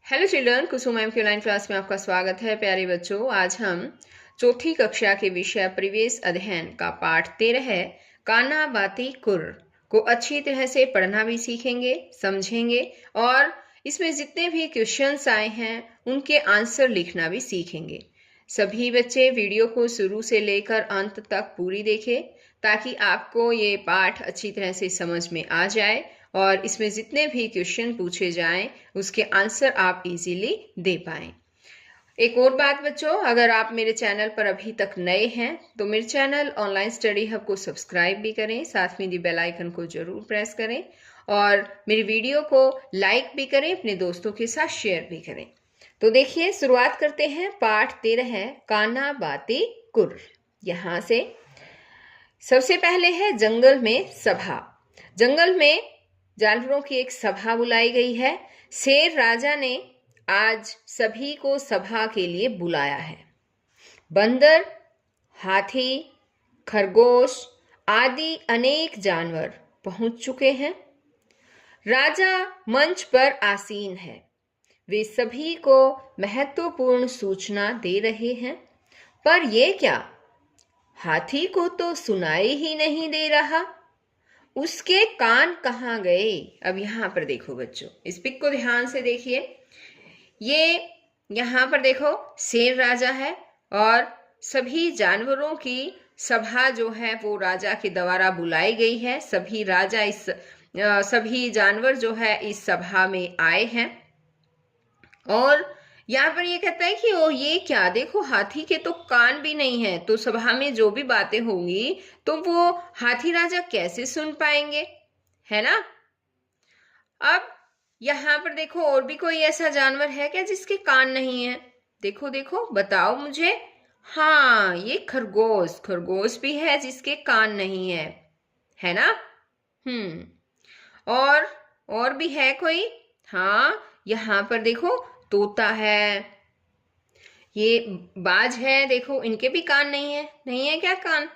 Hello children, कुसुम ma'am की online class में आपका स्वागत है। प्यारे बच्चों, आज हम चौथी कक्षा के विषय परिवेश अध्ययन का पाठ 13 है काना बाती कुर को अच्छी तरह से पढ़ना भी सीखेंगे, समझेंगे और इसमें जितने भी क्वेश्चंस आए हैं उनके आंसर लिखना भी सीखेंगे। सभी बच्चे वीडियो को शुरू से लेकर अंत तक पूरी देखें ताकि आपको ये पाठ अच्छी तरह से समझ में आ जाए और इसमें जितने भी क्वेश्चन पूछे जाएं उसके आंसर आप इजीली दे पाएं। एक और बात बच्चों, अगर आप मेरे चैनल पर अभी तक नए हैं तो मेरे चैनल ऑनलाइन स्टडी हब को सब्सक्राइब भी करें, साथ में दी बेल आइकन को जरूर प्रेस करें और मेरी वीडियो को लाइक भी करें, अपने दोस्तों के साथ शेयर भी करें। तो देखिए, शुरुआत करते हैं। पाठ 13 है काना बाती कुर। यहाँ से सबसे पहले है जंगल में सभा। जंगल में जानवरों की एक सभा बुलाई गई है। शेर राजा ने आज सभी को सभा के लिए बुलाया है। बंदर, हाथी, खरगोश आदि अनेक जानवर पहुंच चुके हैं। राजा मंच पर आसीन है। वे सभी को महत्वपूर्ण सूचना दे रहे हैं। पर ये क्या, हाथी को तो सुनाई ही नहीं दे रहा। उसके कान कहाँ गए? अब यहाँ पर देखो बच्चों, इस पिक को ध्यान से देखिए। ये यहाँ पर देखो, शेर राजा है और सभी जानवरों की सभा जो है वो राजा के द्वारा बुलाई गई है। सभी जानवर जो है इस सभा में आए हैं और यहाँ पर ये कहता है कि ओ ये क्या, देखो हाथी के तो कान भी नहीं है, तो सभा में जो भी बातें होंगी तो वो हाथी राजा कैसे सुन पाएंगे, है ना। अब यहाँ पर देखो, और भी कोई ऐसा जानवर है क्या जिसके कान नहीं है? देखो देखो, बताओ मुझे। हाँ, ये खरगोश भी है जिसके कान नहीं है ना। और भी है कोई? हाँ, यहाँ पर देखो, तोता है, ये बाज है, देखो इनके भी कान नहीं है क्या कान?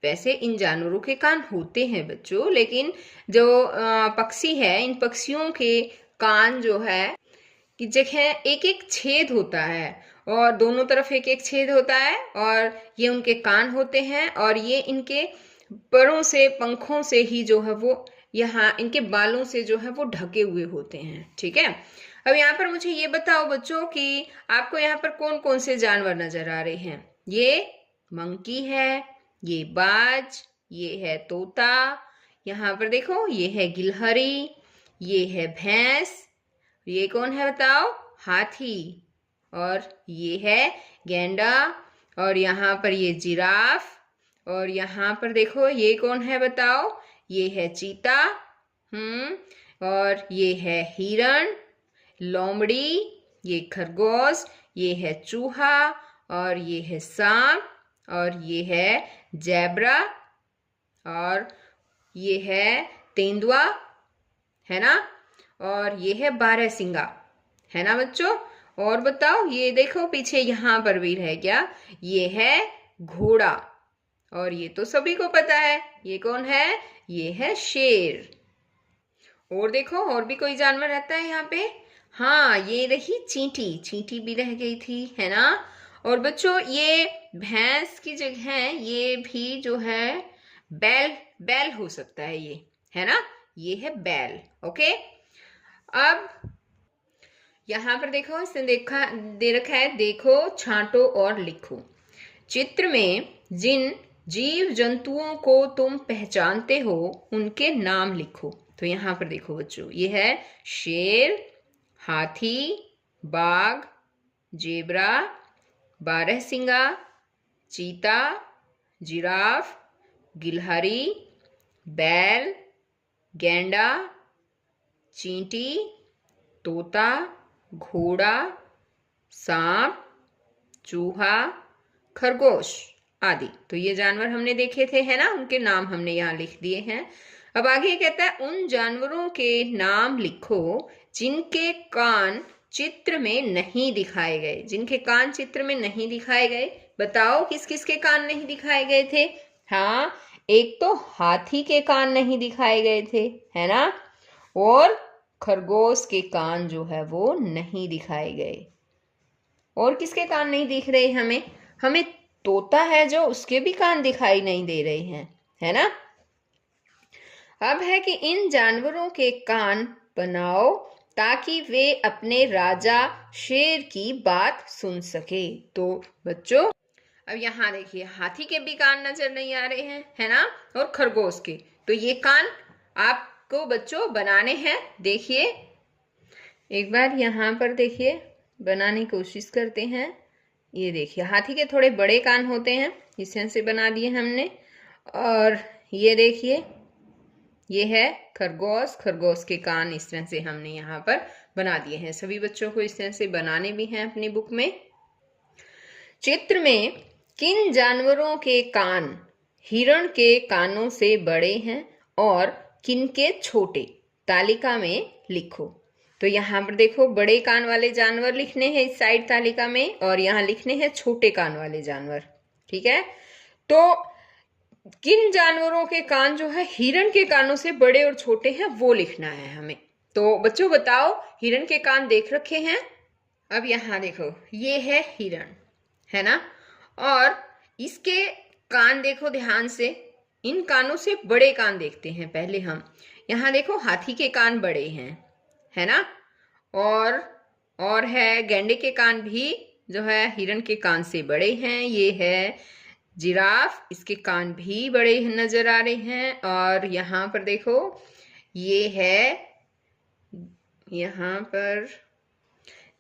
वैसे इन जानवरों के कान होते हैं बच्चों, लेकिन जो पक्षी है, इन पक्षियों के कान जो है कि जगह एक एक छेद होता है और दोनों तरफ एक एक छेद होता है और ये उनके कान होते हैं और ये इनके परों से, पंखों से ही जो है वो, यहाँ इनके बालों से जो है वो ढके हुए होते हैं। ठीक है। अब यहाँ पर मुझे ये बताओ बच्चों कि आपको यहाँ पर कौन कौन से जानवर नजर आ रहे हैं? ये मंकी है, ये बाज, ये है तोता, यहाँ पर देखो ये है गिलहरी, ये है भैंस, ये कौन है बताओ? हाथी, और ये है गैंडा, और यहाँ पर ये जिराफ, और यहाँ पर देखो ये कौन है बताओ? ये है चीता, और ये है हिरण, लोमड़ी, ये खरगोश, ये है चूहा, और ये है सांप, और ये है जेब्रा, और ये है तेंदुआ, है ना, और ये है बारहसिंगा, है ना बच्चों। और बताओ, ये देखो पीछे यहाँ पर भी है क्या? ये है घोड़ा, और ये तो सभी को पता है, ये कौन है? ये है शेर। और देखो, और भी कोई जानवर रहता है यहाँ पे? हाँ, ये रही चींटी भी रह गई थी, है ना। और बच्चों, ये भैंस की जगह ये भी जो है बैल हो सकता है, ये है ना, ये है बैल। ओके। अब यहाँ पर देखो, इसने दे रखा है, देखो, छांटो और लिखो। चित्र में जिन जीव जंतुओं को तुम पहचानते हो उनके नाम लिखो। तो यहाँ पर देखो बच्चों, ये है शेर, हाथी, बाघ, जेब्रा, बारहसिंगा, चीता, जिराफ, गिलहरी, बैल, गैंडा, चींटी, तोता, घोड़ा, सांप, चूहा, खरगोश आदि। तो ये जानवर हमने देखे थे, है ना, उनके नाम हमने यहाँ लिख दिए हैं। अब आगे कहता है उन जानवरों के नाम लिखो जिनके कान चित्र में नहीं दिखाए गए। जिनके कान चित्र में नहीं दिखाए गए, बताओ किस किस के कान नहीं दिखाए गए थे? हाँ, एक तो हाथी के कान नहीं दिखाए गए थे, है ना, और खरगोश के कान जो है वो नहीं दिखाए गए। और किसके कान नहीं दिख रहे हमें? हमें तोता है जो, उसके भी कान दिखाई नहीं दे रहे हैं, है ना। अब है कि इन जानवरों के कान बनाओ ताकि वे अपने राजा शेर की बात सुन सके। तो बच्चों अब यहाँ देखिए, हाथी के भी कान नजर नहीं आ रहे हैं, है ना, और खरगोश के। तो ये कान आपको बच्चों बनाने हैं। देखिए एक बार यहाँ पर देखिए, बनाने की कोशिश करते हैं। ये देखिए, हाथी के थोड़े बड़े कान होते हैं, इस तरह से बना दिए हमने। और ये देखिए, ये है खरगोश, खरगोश के कान इस तरह से हमने यहाँ पर बना दिए हैं। सभी बच्चों को इस तरह से बनाने भी हैं अपनी बुक में। चित्र में किन जानवरों के कान हिरण के कानों से बड़े हैं और किन के छोटे, तालिका में लिखो। तो यहाँ पर देखो, बड़े कान वाले जानवर लिखने हैं इस साइड तालिका में, और यहाँ लिखने हैं छोटे कान वाले जानवर। ठीक है, तो किन जानवरों के कान जो है हिरण के कानों से बड़े और छोटे हैं वो लिखना है हमें। तो बच्चों बताओ, हिरण के कान देख रखे हैं? अब यहाँ देखो, ये है हिरण, है ना, और इसके कान देखो ध्यान से। इन कानों से बड़े कान देखते हैं पहले हम। यहाँ देखो, हाथी के कान बड़े हैं, है ना, और है गैंडे के कान भी जो है हिरण के कान से बड़े हैं। ये है जिराफ, इसके कान भी बड़े नजर आ रहे हैं। और यहाँ पर देखो, ये है यहाँ पर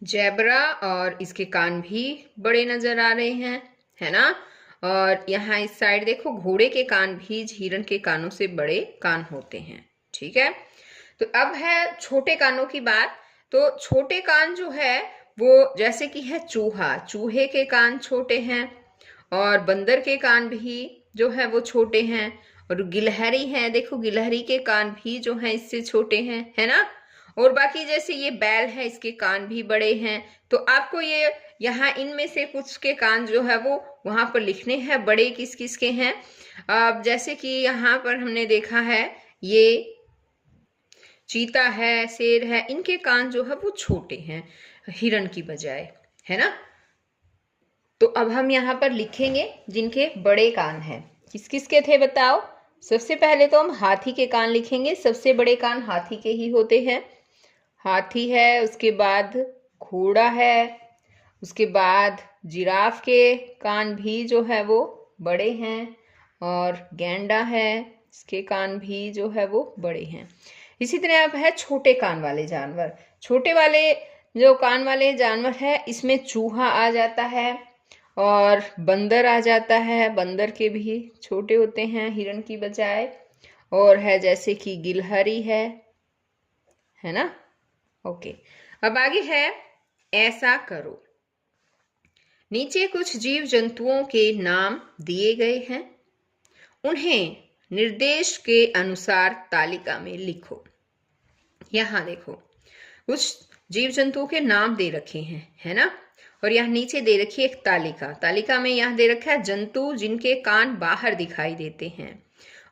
जेब्रा, और इसके कान भी बड़े नजर आ रहे हैं, है ना। और यहाँ इस साइड देखो, घोड़े के कान भी हिरण के कानों से बड़े कान होते हैं। ठीक है, तो अब है छोटे कानों की बात। तो छोटे कान जो है वो जैसे कि है चूहा, चूहे के कान छोटे हैं, और बंदर के कान भी जो है वो छोटे हैं, और गिलहरी है, देखो गिलहरी के कान भी जो है इससे छोटे हैं, है ना। और बाकी जैसे ये बैल है, इसके कान भी बड़े हैं। तो आपको ये यहाँ इनमें से कुछ के कान जो है वो वहां पर लिखने हैं, बड़े किस किस के हैं। अब जैसे कि यहाँ पर हमने देखा है, ये चीता है, शेर है, इनके कान जो है वो छोटे हैं हिरण की बजाय, है ना। तो अब हम यहाँ पर लिखेंगे जिनके बड़े कान हैं। किस किस के थे बताओ? सबसे पहले तो हम हाथी के कान लिखेंगे, सबसे बड़े कान हाथी के ही होते हैं। हाथी है, उसके बाद घोड़ा है, उसके बाद जिराफ के कान भी जो है वो बड़े हैं, और गैंडा है, इसके कान भी जो है वो बड़े हैं। इसी तरह अब है छोटे कान वाले जानवर। छोटे वाले जो कान वाले जानवर है, इसमें चूहा आ जाता है और बंदर आ जाता है। बंदर के भी छोटे होते हैं हिरण की बजाय। और है जैसे कि गिलहरी है ना। ओके, अब आगे है ऐसा करो। नीचे कुछ जीव जंतुओं के नाम दिए गए हैं, उन्हें निर्देश के अनुसार तालिका में लिखो। यहाँ देखो, कुछ जीव जंतुओं के नाम दे रखे हैं, है ना, और यहाँ नीचे दे रखी है एक तालिका। तालिका में यहाँ दे रखा है जंतु जिनके कान बाहर दिखाई देते हैं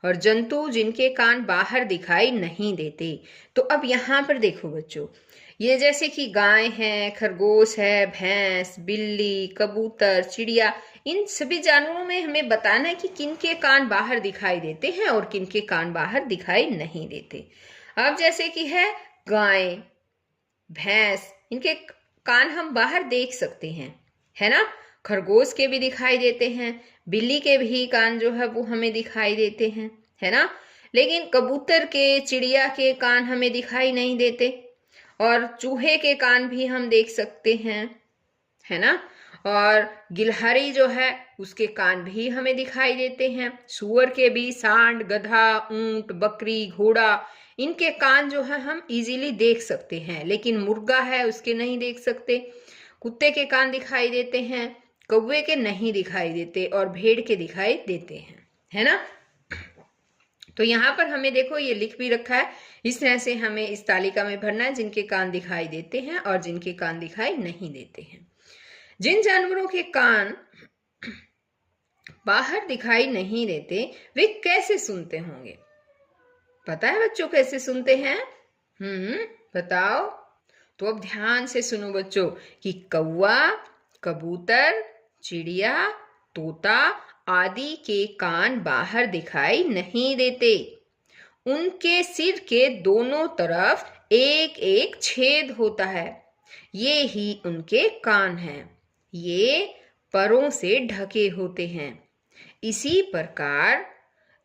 और जंतु जिनके कान बाहर दिखाई नहीं देते। तो अब यहाँ पर देखो बच्चों, ये जैसे कि गाय है, खरगोश है, भैंस, बिल्ली, कबूतर, चिड़िया, इन सभी जानवरों में हमें बताना है कि किनके कान बाहर दिखाई देते हैं और किनके कान बाहर दिखाई नहीं देते। अब जैसे कि है गाय, भैंस, इनके कान हम बाहर देख सकते हैं, है ना। खरगोश के भी दिखाई देते हैं, बिल्ली के भी कान जो है वो हमें दिखाई देते हैं, है ना। लेकिन कबूतर के, चिड़िया के कान हमें दिखाई नहीं देते, और चूहे के कान भी हम देख सकते हैं, है ना। और गिलहरी जो है उसके कान भी हमें दिखाई देते हैं। सूअर के भी, सांड, गधा, ऊंट, बकरी, घोड़ा, इनके कान जो है हम इजीली देख सकते हैं। लेकिन मुर्गा है, उसके नहीं देख सकते। कुत्ते के कान दिखाई देते हैं, कौवे के नहीं दिखाई देते, और भेड़ के दिखाई देते हैं, है ना। तो यहाँ पर हमें देखो ये लिख भी रखा है, इस तरह से हमें इस तालिका में भरना है जिनके कान दिखाई देते हैं और जिनके कान दिखाई नहीं देते हैं। जिन जानवरों के कान बाहर दिखाई नहीं देते वे कैसे सुनते होंगे? पता है बच्चों कैसे सुनते हैं? बताओ। तो अब ध्यान से सुनो बच्चों कि कौवा, कबूतर, चिड़िया, तोता आदि के कान बाहर दिखाई नहीं देते। उनके सिर के दोनों तरफ एक एक छेद होता है, ये ही उनके कान हैं। ये परों से ढके होते हैं। इसी प्रकार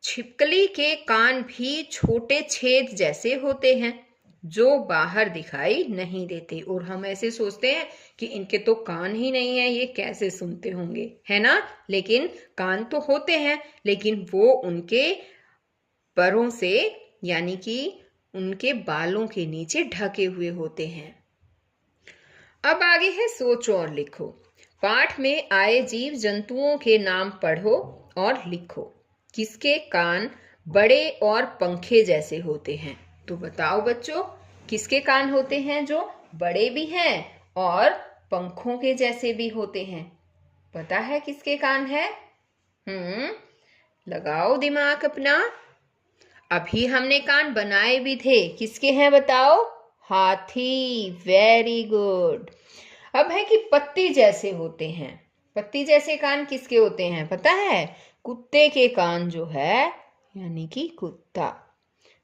छिपकली के कान भी छोटे छेद जैसे होते हैं जो बाहर दिखाई नहीं देते। और हम ऐसे सोचते हैं कि इनके तो कान ही नहीं है, ये कैसे सुनते होंगे, है ना। लेकिन कान तो होते हैं, लेकिन वो उनके परों से यानी कि उनके बालों के नीचे ढके हुए होते हैं। अब आगे है सोचो और लिखो। पाठ में आए जीव जंतुओं के नाम पढ़ो और लिखो। किसके कान बड़े और पंखे जैसे होते हैं? तो बताओ बच्चों, किसके कान होते हैं जो बड़े भी हैं और पंखों के जैसे भी होते हैं? पता है किसके कान है? लगाओ दिमाग अपना। अभी हमने कान बनाए भी थे, किसके हैं बताओ? हाथी। Very good. अब है कि पत्ती जैसे होते हैं। पत्ती जैसे कान किसके होते हैं पता है? कुत्ते के कान जो है, यानी कि कुत्ता,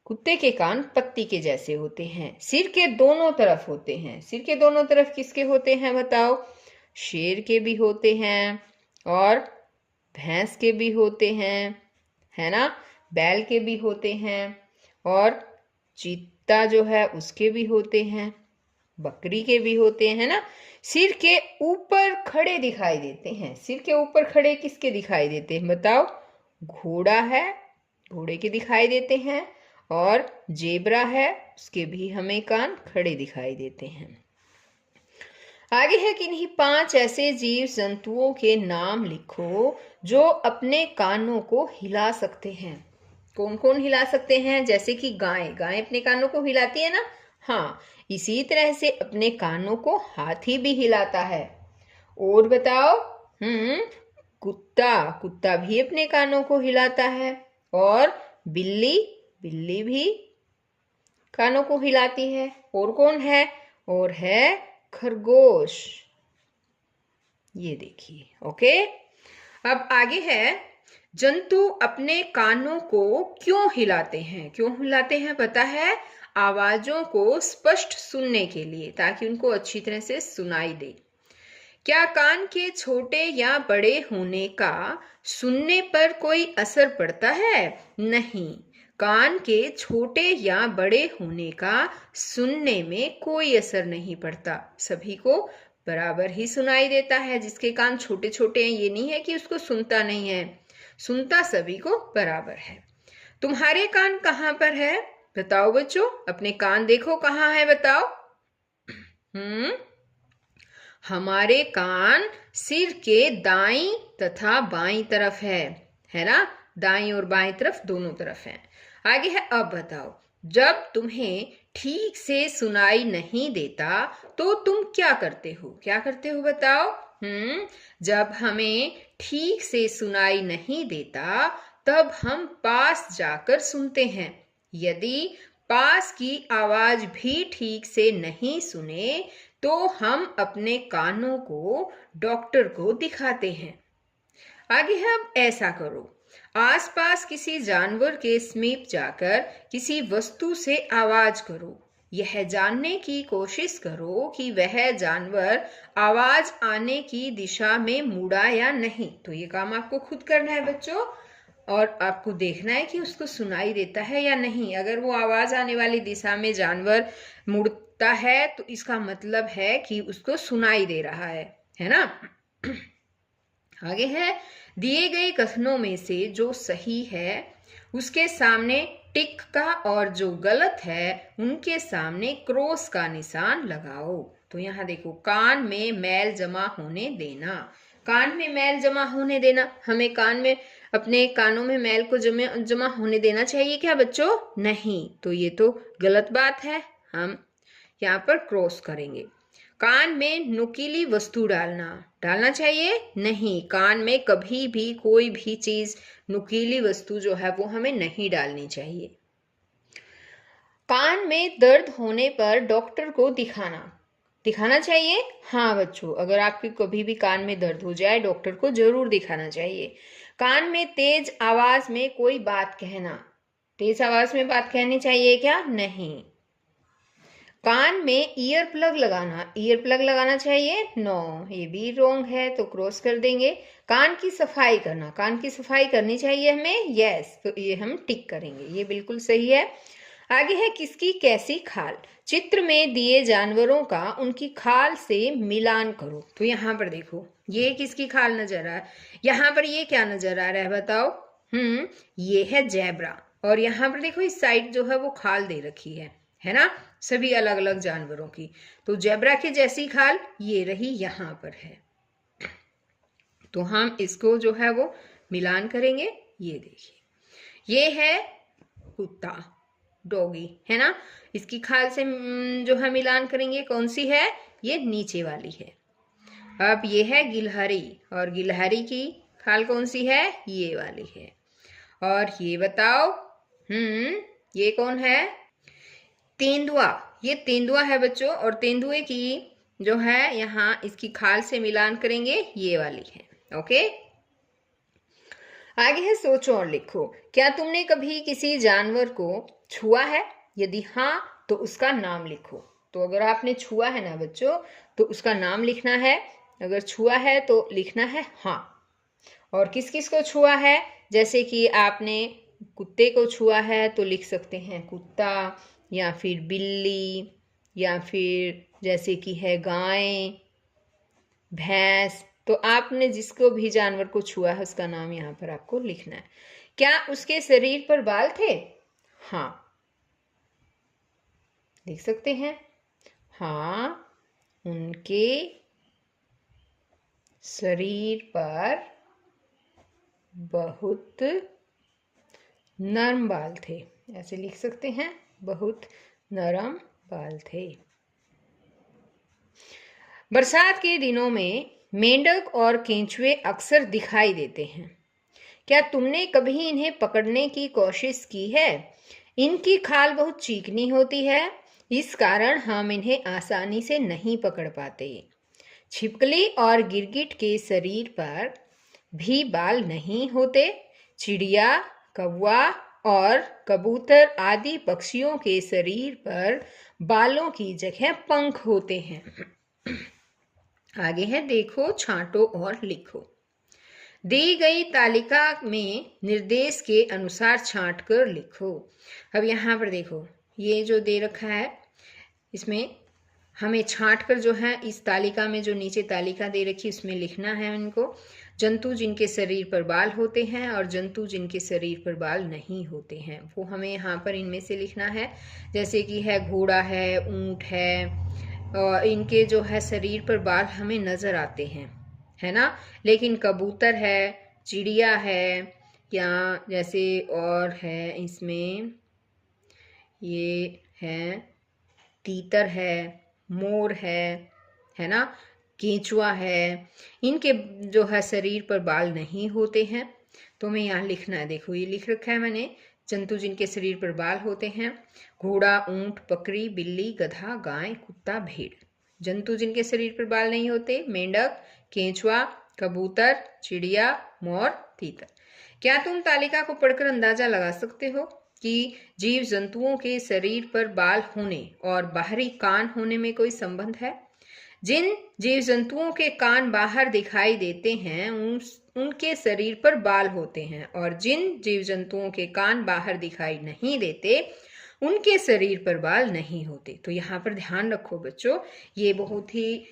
कुत्ते के कान पत्ती के जैसे होते हैं। सिर के दोनों तरफ होते हैं। सिर के दोनों तरफ किसके होते हैं बताओ? शेर के भी होते हैं और भैंस के भी होते हैं, है ना। बैल के भी होते हैं और चीता जो है उसके भी होते हैं, बकरी के भी होते हैं ना। सिर के ऊपर खड़े दिखाई देते हैं। सिर के ऊपर खड़े किसके दिखाई देते हैं बताओ? घोड़ा है, घोड़े के दिखाई देते हैं, और जेब्रा है, उसके भी हमें कान खड़े दिखाई देते हैं। आगे है कि इन्हीं 5 ऐसे जीव जंतुओं के नाम लिखो जो अपने कानों को हिला सकते हैं। कौन कौन हिला सकते हैं? जैसे कि गाय, गाय अपने कानों को हिलाती है ना। हाँ, इसी तरह से अपने कानों को हाथी भी हिलाता है। और बताओ। कुत्ता, कुत्ता भी अपने कानों को हिलाता है। और बिल्ली, बिल्ली भी कानों को हिलाती है। और कौन है? और है खरगोश। ये देखिए। ओके, अब आगे है जंतु अपने कानों को क्यों हिलाते हैं? क्यों हिलाते हैं पता है? आवाजों को स्पष्ट सुनने के लिए, ताकि उनको अच्छी तरह से सुनाई दे। क्या कान के छोटे या बड़े होने का सुनने पर कोई असर पड़ता है? नहीं, कान के छोटे या बड़े होने का सुनने में कोई असर नहीं पड़ता। सभी को बराबर ही सुनाई देता है। जिसके कान छोटे छोटे हैं ये नहीं है कि उसको सुनता नहीं है, सुनता सभी को बराबर है। तुम्हारे कान कहाँ पर है बताओ बच्चों? अपने कान देखो कहाँ है बताओ। हमारे कान सिर के दाईं तथा बाईं तरफ है ना। दाईं और बाईं तरफ दोनों तरफ है। आगे है, अब बताओ, जब तुम्हें ठीक से सुनाई नहीं देता तो तुम क्या करते हो? क्या करते हो बताओ? जब हमें ठीक से सुनाई नहीं देता तब हम पास जाकर सुनते हैं। यदि पास की आवाज भी ठीक से नहीं सुने तो हम अपने कानों को डॉक्टर को दिखाते हैं। आगे है, अब ऐसा करो, आसपास किसी जानवर के समीप जाकर किसी वस्तु से आवाज करो। यह जानने की कोशिश करो कि वह जानवर आवाज आने की दिशा में मुड़ा या नहीं। तो ये काम आपको खुद करना है बच्चों, और आपको देखना है कि उसको सुनाई देता है या नहीं। अगर वो आवाज आने वाली दिशा में जानवर मुड़ता है तो इसका मतलब है कि उसको सुनाई दे रहा है ना। आगे है, दिए गए कथनों में से जो सही है उसके सामने टिक का और जो गलत है उनके सामने क्रॉस का निशान लगाओ। तो यहाँ देखो, कान में मैल जमा होने देना। कान में मैल जमा होने देना, हमें कान में, अपने कानों में मैल को जमा होने देना चाहिए क्या बच्चों? नहीं, तो ये तो गलत बात है। हम यहाँ पर क्रॉस करेंगे। कान में नुकीली वस्तु डालना चाहिए? नहीं, कान में कभी भी कोई भी चीज, नुकीली वस्तु जो है वो हमें नहीं डालनी चाहिए। कान में दर्द होने पर डॉक्टर को दिखाना चाहिए। हाँ बच्चों, अगर आपके कभी भी कान में दर्द हो जाए डॉक्टर को जरूर दिखाना चाहिए। कान में तेज आवाज में कोई बात कहना, तेज आवाज में बात कहनी चाहिए क्या? नहीं। कान में ईयर प्लग लगाना चाहिए? नो, ये भी रॉन्ग है, तो क्रॉस कर देंगे। कान की सफाई करनी चाहिए हमें? यस, तो ये हम टिक करेंगे, ये बिल्कुल सही है। आगे है किसकी कैसी खाल। चित्र में दिए जानवरों का उनकी खाल से मिलान करो। तो यहाँ पर देखो, ये किसकी खाल नजर आ रहा है? यहाँ पर ये क्या नजर आ रहा है बताओ? ये है जेब्रा। और यहाँ पर देखो इस साइड जो है वो खाल दे रखी है ना, सभी अलग अलग जानवरों की। तो जेब्रा की जैसी खाल ये रही, यहाँ पर है। तो हम इसको जो है वो मिलान करेंगे। ये देखिए, ये है कुत्ता, डॉगी, है ना। इसकी खाल से जो है मिलान करेंगे, कौन सी है? ये नीचे वाली है। अब ये है गिलहरी, और गिलहरी की खाल कौन सी है? ये वाली है। और ये बताओ, ये कौन है? तेंदुआ। ये तेंदुआ है बच्चों, और तेंदुए की जो है यहाँ इसकी खाल से मिलान करेंगे, ये वाली है। ओके, आगे है सोचो और लिखो। क्या तुमने कभी किसी जानवर को छुआ है? यदि हाँ तो उसका नाम लिखो। तो अगर आपने छुआ है ना बच्चों, तो उसका नाम लिखना है। अगर छुआ है तो लिखना है हाँ। और किस किस को छुआ है? जैसे कि आपने कुत्ते को छुआ है तो लिख सकते हैं कुत्ता, या फिर बिल्ली, या फिर जैसे कि है गाय, भैंस। तो आपने जिसको भी जानवर को छुआ है उसका नाम यहाँ पर आपको लिखना है। क्या उसके शरीर पर बाल थे? हाँ, लिख सकते हैं। हाँ, उनके शरीर पर बहुत नरम बाल थे, ऐसे लिख सकते हैं, बहुत नरम बाल थे। बरसात के दिनों में मेंढक और केंचुए अक्सर दिखाई देते हैं। क्या तुमने कभी इन्हें पकड़ने की कोशिश की है? इनकी खाल बहुत चिकनी होती है, इस कारण हम इन्हें आसानी से नहीं पकड़ पाते। छिपकली और गिरगिट के शरीर पर भी बाल नहीं होते। चिड़िया, कौवा और कबूतर आदि पक्षियों के शरीर पर बालों की जगह पंख होते हैं। आगे है देखो, छांटो और लिखो। दी गई तालिका में निर्देश के अनुसार छांट कर लिखो। अब यहाँ पर देखो, ये जो दे रखा है इसमें हमें छांट कर जो है इस तालिका में, जो नीचे तालिका दे रखी है उसमें लिखना है इनको। जंतु जिनके शरीर पर बाल होते हैं और जंतु जिनके शरीर पर बाल नहीं होते हैं, वो हमें यहाँ पर इनमें से लिखना है। जैसे कि है घोड़ा है, ऊंट है, और इनके जो है शरीर पर बाल हमें नजर आते हैं, है ना। लेकिन कबूतर है, चिड़िया है, या जैसे और है इसमें ये है तीतर है, मोर है ना, केंचुआ है, इनके जो है शरीर पर बाल नहीं होते हैं। तो हमें यहाँ लिखना है, देखो ये लिख रखा है मैंने, जंतु जिनके शरीर पर बाल होते हैं, घोड़ा, ऊंट, बकरी, बिल्ली, गधा, गाय, कुत्ता, भेड़। जंतु जिनके शरीर पर बाल नहीं होते, मेंढक, केंचुआ, कबूतर, चिड़िया, मोर, तीतर। क्या तुम तालिका को पढ़कर अंदाजा लगा सकते हो कि जीव जंतुओं के शरीर पर बाल होने और बाहरी कान होने में कोई संबंध है? जिन जीव जंतुओं के कान बाहर दिखाई देते हैं उनके शरीर पर बाल होते हैं, और जिन जीव जंतुओं के कान बाहर दिखाई नहीं देते उनके शरीर पर बाल नहीं होते। तो यहाँ पर ध्यान रखो बच्चों, ये बहुत ही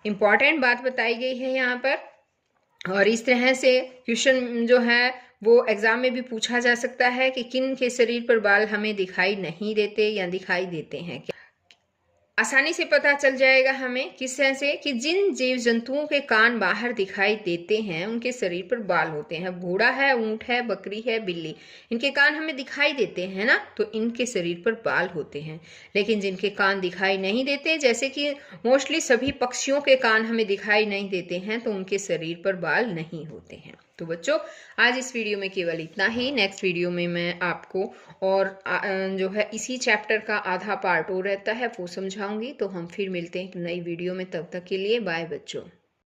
इम्पॉर्टेंट बात बताई गई है यहाँ पर। और इस तरह से क्वेश्चन जो है वो एग्जाम में भी पूछा जा सकता है कि किन के शरीर पर बाल हमें दिखाई नहीं देते या दिखाई देते हैं। आसानी से पता चल जाएगा हमें किस तरह से कि जिन जीव जंतुओं के कान बाहर दिखाई देते हैं उनके शरीर पर बाल होते हैं। घोड़ा है, ऊंट है, बकरी है, बिल्ली, इनके कान हमें दिखाई देते हैं ना, तो इनके शरीर पर बाल होते हैं। लेकिन जिनके कान दिखाई नहीं देते, जैसे कि मोस्टली सभी पक्षियों के कान हमें दिखाई नहीं देते हैं, तो उनके शरीर पर बाल नहीं होते हैं। तो बच्चों आज इस वीडियो में केवल इतना ही। नेक्स्ट वीडियो में मैं आपको और जो है इसी चैप्टर का आधा पार्ट और रहता है वो समझाऊंगी। तो हम फिर मिलते हैं एक नई वीडियो में, तब तक के लिए बाय बच्चों।